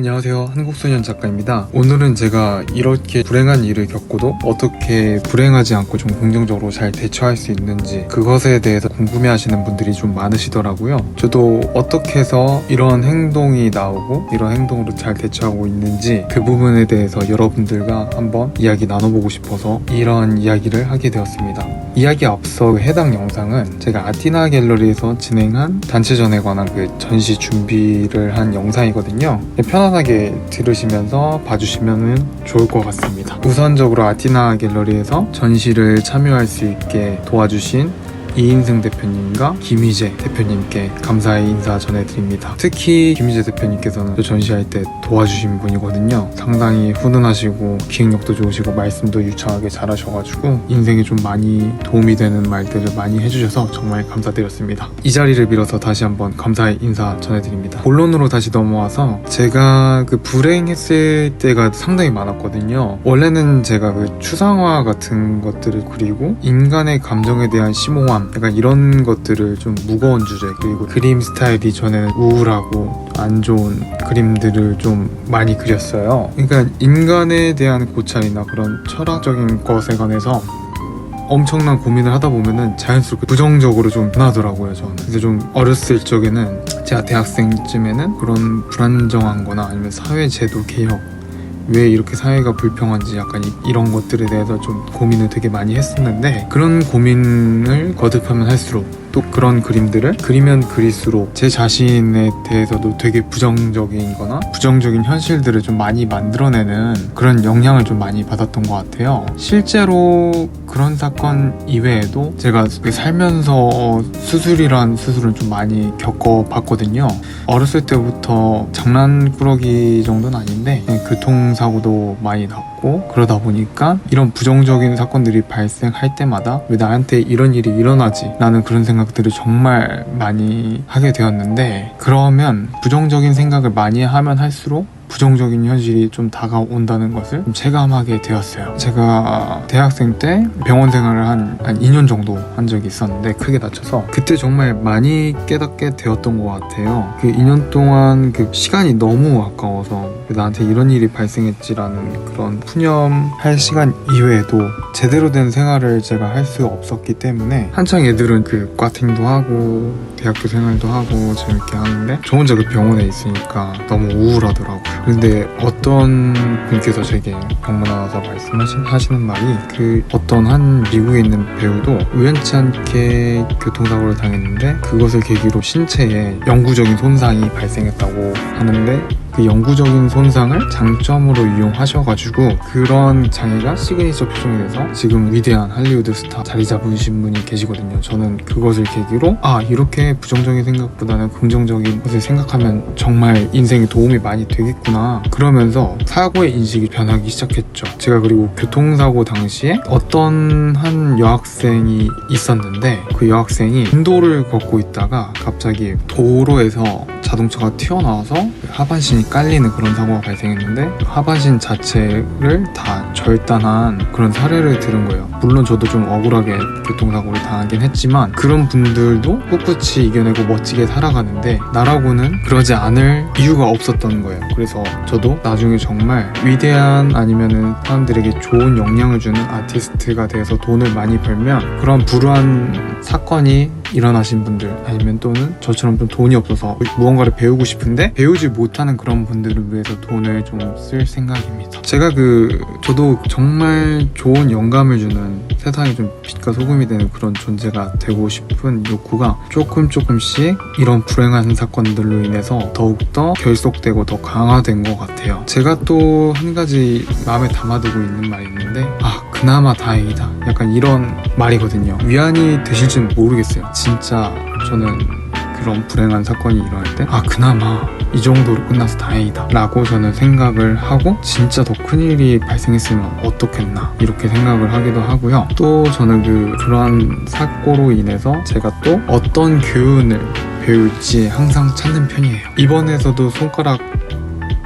안녕하세요, 한국소년 작가입니다. 오늘은 제가 이렇게 불행한 일을 겪고도 어떻게 불행하지 않고 좀 긍정적으로 잘 대처할 수 있는지 그것에 대해서 궁금해하시는 분들이 좀 많으시더라고요. 저도 어떻게 해서 이런 행동이 나오고 이런 행동으로 잘 대처하고 있는지 그 부분에 대해서 여러분들과 한번 이야기 나눠보고 싶어서 이런 이야기를 하게 되었습니다. 이야기 앞서 해당 영상은 제가 아티나 갤러리에서 진행한 단체전에 관한 그 전시 준비를 한 영상이거든요. 편안하게 들으시면서 봐주시면 좋을 것 같습니다. 우선적으로 아티나 갤러리에서 전시를 참여할 수 있게 도와주신 이인승 대표님과 김희재 대표님께 감사의 인사 전해드립니다. 특히 김희재 대표님께서는 저 전시할 때 도와주신 분이거든요. 상당히 훈훈하시고 기획력도 좋으시고 말씀도 유창하게 잘하셔가지고 인생에 좀 많이 도움이 되는 말들을 많이 해주셔서 정말 감사드렸습니다. 이 자리를 빌어서 다시 한번 감사의 인사 전해드립니다. 본론으로 다시 넘어와서 제가 그 불행했을 때가 상당히 많았거든요. 원래는 제가 그 추상화 같은 것들을 그리고 인간의 감정에 대한 심오함 약간 이런 것들을 좀 무거운 주제, 그리고 그림 스타일이 전에는 우울하고 안 좋은 그림들을 좀 많이 그렸어요. 그러니까 인간에 대한 고찰이나 그런 철학적인 것에 관해서 엄청난 고민을 하다 보면은 자연스럽게 부정적으로 좀 변하더라고요, 저는. 그래서 좀 어렸을 적에는 제가 대학생쯤에는 그런 불안정한 거나 아니면 사회제도 개혁, 왜 이렇게 사회가 불평한지 약간 이런 것들에 대해서 좀 고민을 되게 많이 했었는데, 그런 고민을 거듭하면 할수록 또 그런 그림들을 그리면 그릴수록 제 자신에 대해서도 되게 부정적인 거나 부정적인 현실들을 좀 많이 만들어내는 그런 영향을 좀 많이 받았던 것 같아요. 실제로 그런 사건 이외에도 제가 살면서 수술이란 수술을 좀 많이 겪어봤거든요. 어렸을 때부터 장난꾸러기 정도는 아닌데 교통사고도 많이 났고, 그러다 보니까 이런 부정적인 사건들이 발생할 때마다 왜 나한테 이런 일이 일어나지? 라는 그런 생각들을 정말 많이 하게 되었는데, 그러면 부정적인 생각을 많이 하면 할수록 부정적인 현실이 좀 다가온다는 것을 좀 체감하게 되었어요. 제가 대학생 때 병원 생활을 한 2년 정도 한 적이 있었는데 크게 다쳐서 그때 정말 많이 깨닫게 되었던 것 같아요. 그 2년 동안 그 시간이 너무 아까워서 나한테 이런 일이 발생했지라는 그런 푸념할 시간 이외에도 제대로 된 생활을 제가 할 수 없었기 때문에 한창 애들은 그 과팅도 하고 대학교 생활도 하고 재밌게 하는데 저 혼자 그 병원에 있으니까 너무 우울하더라고요. 근데 어떤 분께서 제게 방문하셔서 말씀하시는 말이, 그 어떤 한 미국에 있는 배우도 우연치 않게 교통사고를 당했는데 그것을 계기로 신체에 영구적인 손상이 발생했다고 하는데, 그 영구적인 손상을 장점으로 이용하셔가지고 그런 장애가 시그니처 표정이 돼서 지금 위대한 할리우드 스타 자리 잡으신 분이 계시거든요. 저는 그것을 계기로 이렇게 부정적인 생각보다는 긍정적인 것을 생각하면 정말 인생에 도움이 많이 되겠구나, 그러면서 사고의 인식이 변하기 시작했죠. 제가 그리고 교통사고 당시에 어떤 한 여학생이 있었는데, 그 여학생이 인도를 걷고 있다가 갑자기 도로에서 자동차가 튀어나와서 하반신이 깔리는 그런 사고가 발생했는데, 하반신 자체를 다 절단한 그런 사례를 들은 거예요. 물론 저도 좀 억울하게 교통사고를 당하긴 했지만 그런 분들도 꿋꿋이 이겨내고 멋지게 살아가는데 나라고는 그러지 않을 이유가 없었던 거예요. 그래서 저도 나중에 정말 위대한 아니면은 사람들에게 좋은 영향을 주는 아티스트가 돼서 돈을 많이 벌면 그런 불우한 사건이 일어나신 분들, 아니면 또는 저처럼 좀 돈이 없어서 무언가를 배우고 싶은데 배우지 못하는 그런 분들을 위해서 돈을 좀 쓸 생각입니다. 제가 저도 정말 좋은 영감을 주는, 세상에 좀 빛과 소금이 되는 그런 존재가 되고 싶은 욕구가 조금씩 이런 불행한 사건들로 인해서 더욱더 결속되고 더 강화된 것 같아요. 제가 또 한 가지 마음에 담아두고 있는 말이 있는데, 그나마 다행이다, 약간 이런 말이거든요. 위안이 되실지는 모르겠어요. 진짜 저는 그런 불행한 사건이 일어날 때 그나마 이 정도로 끝나서 다행이다 라고 저는 생각을 하고, 진짜 더 큰일이 발생했으면 어떻겠나 이렇게 생각을 하기도 하고요. 또 저는 그러한 사고로 인해서 제가 또 어떤 교훈을 배울지 항상 찾는 편이에요. 이번에서도 손가락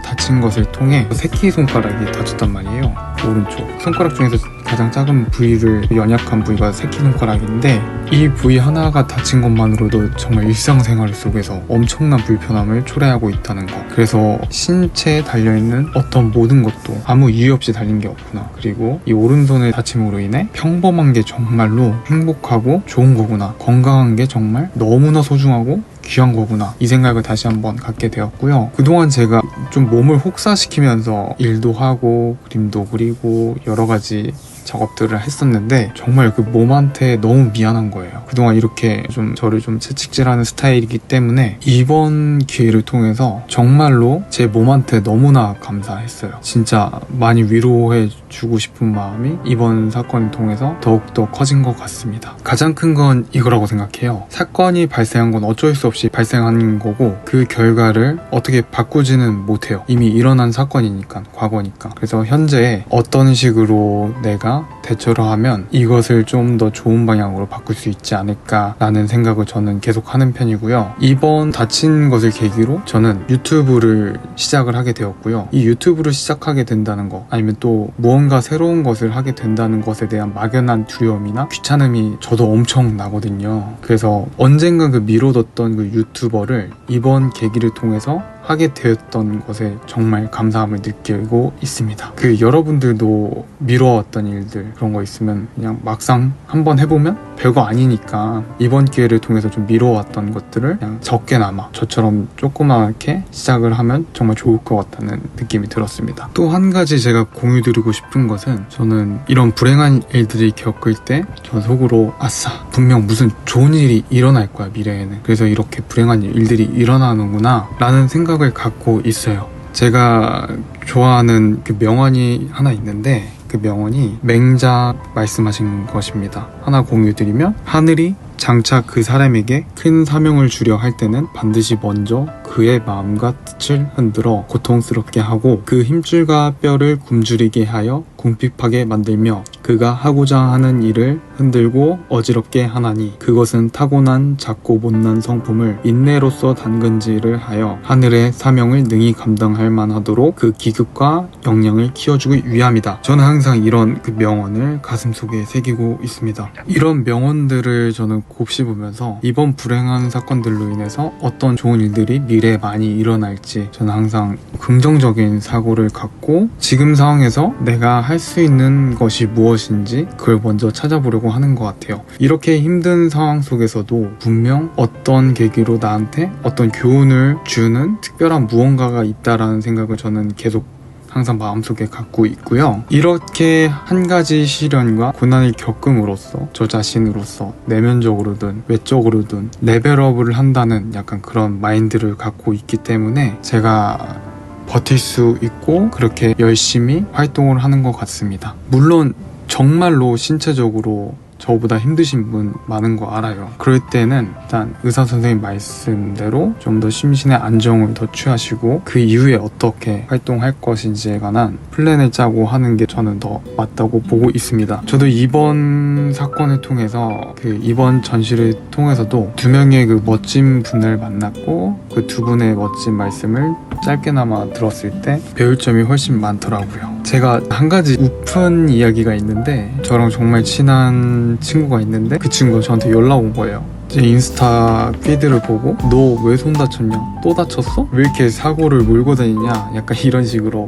다친 것을 통해 새끼손가락이 다쳤단 말이에요. 오른쪽 손가락 중에서 가장 작은 부위를 연약한 부위가 새끼손가락인데 이 부위 하나가 다친 것만으로도 정말 일상생활 속에서 엄청난 불편함을 초래하고 있다는 거. 그래서 신체에 달려있는 어떤 모든 것도 아무 이유 없이 달린 게 없구나. 그리고 이 오른손의 다침으로 인해 평범한 게 정말로 행복하고 좋은 거구나. 건강한 게 정말 너무나 소중하고 귀한 거구나, 이 생각을 다시 한번 갖게 되었고요. 그동안 제가 좀 몸을 혹사시키면서 일도 하고 그림도 그리고 여러 가지 작업들을 했었는데 정말 그 몸한테 너무 미안한 거예요. 그동안 이렇게 좀 저를 좀 채찍질하는 스타일이기 때문에 이번 기회를 통해서 정말로 제 몸한테 너무나 감사했어요. 진짜 많이 위로해 주고 싶은 마음이 이번 사건을 통해서 더욱더 커진 것 같습니다. 가장 큰 건 이거라고 생각해요. 사건이 발생한 건 어쩔 수 없이 발생한 거고 그 결과를 어떻게 바꾸지는 못해요. 이미 일어난 사건이니까, 과거니까. 그래서 현재 어떤 식으로 내가 대처를 하면 이것을 좀 더 좋은 방향으로 바꿀 수 있지 않을까라는 생각을 저는 계속 하는 편이고요. 이번 다친 것을 계기로 저는 유튜브를 시작을 하게 되었고요. 이 유튜브를 시작하게 된다는 거, 아니면 또 무언가 새로운 것을 하게 된다는 것에 대한 막연한 두려움이나 귀찮음이 저도 엄청 나거든요. 그래서 언젠가 그 미뤄뒀던 그 유튜버를 이번 계기를 통해서 하게 되었던 것에 정말 감사함을 느끼고 있습니다. 그 여러분들도 미뤄왔던 일들 그런 거 있으면 그냥 막상 한번 해보면 별거 아니니까 이번 기회를 통해서 좀 미뤄왔던 것들을 그냥 적게나마 저처럼 조그맣게 시작을 하면 정말 좋을 것 같다는 느낌이 들었습니다. 또 한 가지 제가 공유드리고 싶은 것은, 저는 이런 불행한 일들이 겪을 때 저 속으로 아싸, 분명 무슨 좋은 일이 일어날 거야 미래에는. 그래서 이렇게 불행한 일들이 일어나는구나 라는 생각을 갖고 있어요. 제가 좋아하는 그 명언이 하나 있는데 그 명언이 맹자 말씀하신 것입니다. 하나 공유드리면, 하늘이 장차 그 사람에게 큰 사명을 주려 할 때는 반드시 먼저 그의 마음과 뜻을 흔들어 고통스럽게 하고 그 힘줄과 뼈를 굶주리게 하여 궁핍하게 만들며 그가 하고자 하는 일을 흔들고 어지럽게 하나니 그것은 타고난 작고 못난 성품을 인내로써 담근질을 하여 하늘의 사명을 능히 감당할 만하도록 그 기급과 역량을 키워주기 위함이다. 저는 항상 이런 그 명언을 가슴속에 새기고 있습니다. 이런 명언들을 저는 곱씹으면서 이번 불행한 사건들로 인해서 어떤 좋은 일들이 미래에 많이 일어날지 저는 항상 긍정적인 사고를 갖고 지금 상황에서 내가 할 수 있는 것이 무엇인지 그걸 먼저 찾아보려고 하는 것 같아요. 이렇게 힘든 상황 속에서도 분명 어떤 계기로 나한테 어떤 교훈을 주는 특별한 무언가가 있다라는 생각을 저는 계속 항상 마음속에 갖고 있고요. 이렇게 한 가지 시련과 고난을 겪음으로써 저 자신으로서 내면적으로든 외적으로든 레벨업을 한다는 약간 그런 마인드를 갖고 있기 때문에 제가 버틸 수 있고 그렇게 열심히 활동을 하는 것 같습니다. 물론 정말로 신체적으로 저보다 힘드신 분 많은 거 알아요. 그럴 때는 일단 의사 선생님 말씀대로 좀 더 심신의 안정을 더 취하시고 그 이후에 어떻게 활동할 것인지에 관한 플랜을 짜고 하는 게 저는 더 맞다고 보고 있습니다. 저도 이번 사건을 통해서 그 이번 전시를 통해서도 두 명의 그 멋진 분을 만났고 그 두 분의 멋진 말씀을 짧게나마 들었을 때 배울 점이 훨씬 많더라고요. 제가 한 가지 우픈 이야기가 있는데, 저랑 정말 친한 친구가 있는데 그 친구가 저한테 연락 온 거예요. 제 인스타 피드를 보고 너 왜 손 다쳤냐? 또 다쳤어? 왜 이렇게 사고를 몰고 다니냐? 약간 이런 식으로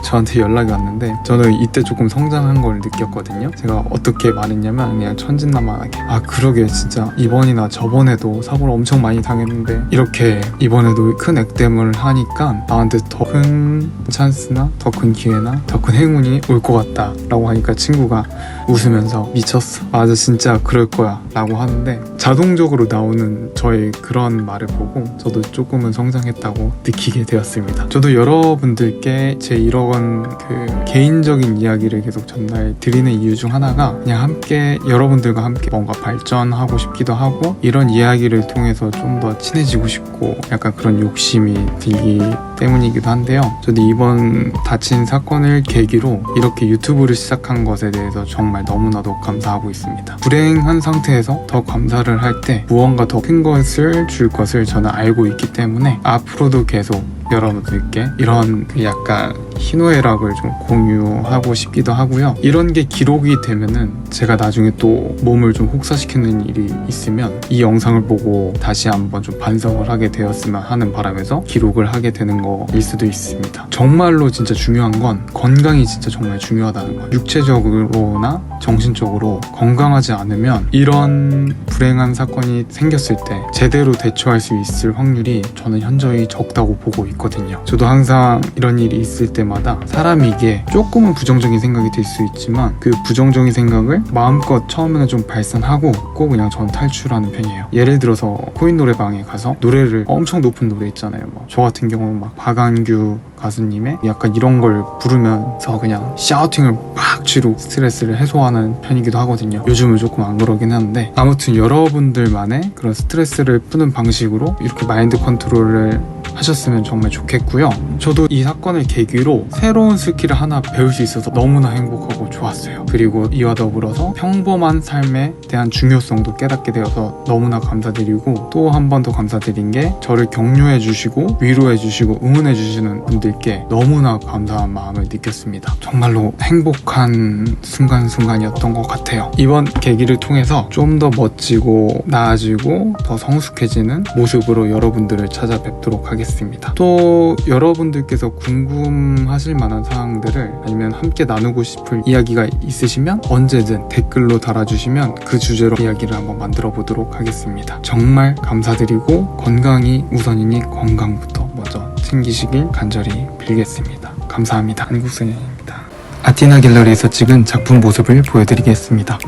저한테 연락이 왔는데 저는 이때 조금 성장한 걸 느꼈거든요. 제가 어떻게 말했냐면 그냥 천진난만하게, 아 그러게 진짜 이번이나 저번에도 사고를 엄청 많이 당했는데 이렇게 이번에도 큰 액땜을 하니까 나한테 더 큰 찬스나 더 큰 기회나 더 큰 행운이 올 것 같다 라고 하니까 친구가 웃으면서 미쳤어, 맞아 진짜 그럴 거야 라고 하는데, 자동적으로 나오는 저의 그런 말을 보고 저도 조금은 성장했다고 느끼게 되었습니다. 저도 여러분들께 제 1억 원 그 개인적인 이야기를 계속 전달 드리는 이유 중 하나가 그냥 함께 여러분들과 함께 뭔가 발전하고 싶기도 하고 이런 이야기를 통해서 좀 더 친해지고 싶고 약간 그런 욕심이 들기 때문이기도 한데요. 저도 이번 다친 사건을 계기로 이렇게 유튜브를 시작한 것에 대해서 정말 너무나도 감사하고 있습니다. 불행한 상태에서 더 감사를 할 때 무언가 더 큰 것을 줄 것을 저는 알고 있기 때문에 앞으로도 계속 여러분들께 이런 약간 희노애락을 좀 공유하고 싶기도 하고요. 이런 게 기록이 되면은 제가 나중에 또 몸을 좀 혹사시키는 일이 있으면 이 영상을 보고 다시 한번 좀 반성을 하게 되었으면 하는 바람에서 기록을 하게 되는 거일 수도 있습니다. 정말로 진짜 중요한 건 건강이 진짜 정말 중요하다는 거예요. 육체적으로나 정신적으로 건강하지 않으면 이런 불행한 사건이 생겼을 때 제대로 대처할 수 있을 확률이 저는 현저히 적다고 보고 있거든요. 저도 항상 이런 일이 있을 때마다 사람이기에 조금은 부정적인 생각이 들 수 있지만 그 부정적인 생각을 마음껏 처음에는 좀 발산하고 꼭 그냥 전 탈출하는 편이에요. 예를 들어서 코인 노래방에 가서 노래를 엄청 높은 노래 있잖아요. 저 같은 경우는 막 박완규 가수님의 약간 이런 걸 부르면서 그냥 샤우팅을 막 치고 스트레스를 해소하는 편이기도 하거든요. 요즘은 조금 안 그러긴 하는데 아무튼 여러분들만의 그런 스트레스를 푸는 방식으로 이렇게 마인드 컨트롤을 하셨으면 정말 좋겠고요. 저도 이 사건을 계기로 새로운 스킬을 하나 배울 수 있어서 너무나 행복하고 좋았어요. 그리고 이와 더불어서 평범한 삶에 대한 중요성도 깨닫게 되어서 너무나 감사드리고 또 한 번 더 감사드린 게 저를 격려해 주시고 위로해 주시고 응원해 주시는 분들께 너무나 감사한 마음을 느꼈습니다. 정말로 행복한 순간순간이었던 것 같아요. 이번 계기를 통해서 좀 더 멋지고 나아지고 더 성숙해지는 모습으로 여러분들을 찾아뵙도록 하겠습니다. 또 여러분들께서 궁금하실 만한 사항들을 아니면 함께 나누고 싶을 이야기가 있으시면 언제든 댓글로 달아주시면 그 주제로 이야기를 한번 만들어 보도록 하겠습니다. 정말 감사드리고 건강이 우선이니 건강부터 먼저 챙기시길 간절히 빌겠습니다. 감사합니다. 한국소년입니다. 아티나 갤러리에서 찍은 작품 모습을 보여드리겠습니다.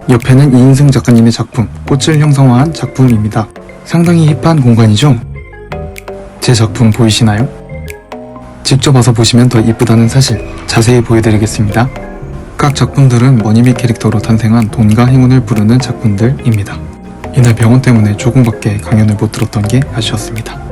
옆에는 이인승 작가님의 작품 꽃을 형상화한 작품입니다. 상당히 힙한 공간이죠? 제 작품 보이시나요? 직접 와서 보시면 더 이쁘다는 사실 자세히 보여드리겠습니다. 각 작품들은 머니미 캐릭터로 탄생한 돈과 행운을 부르는 작품들입니다. 이날 병원 때문에 조금밖에 강연을 못 들었던 게 아쉬웠습니다.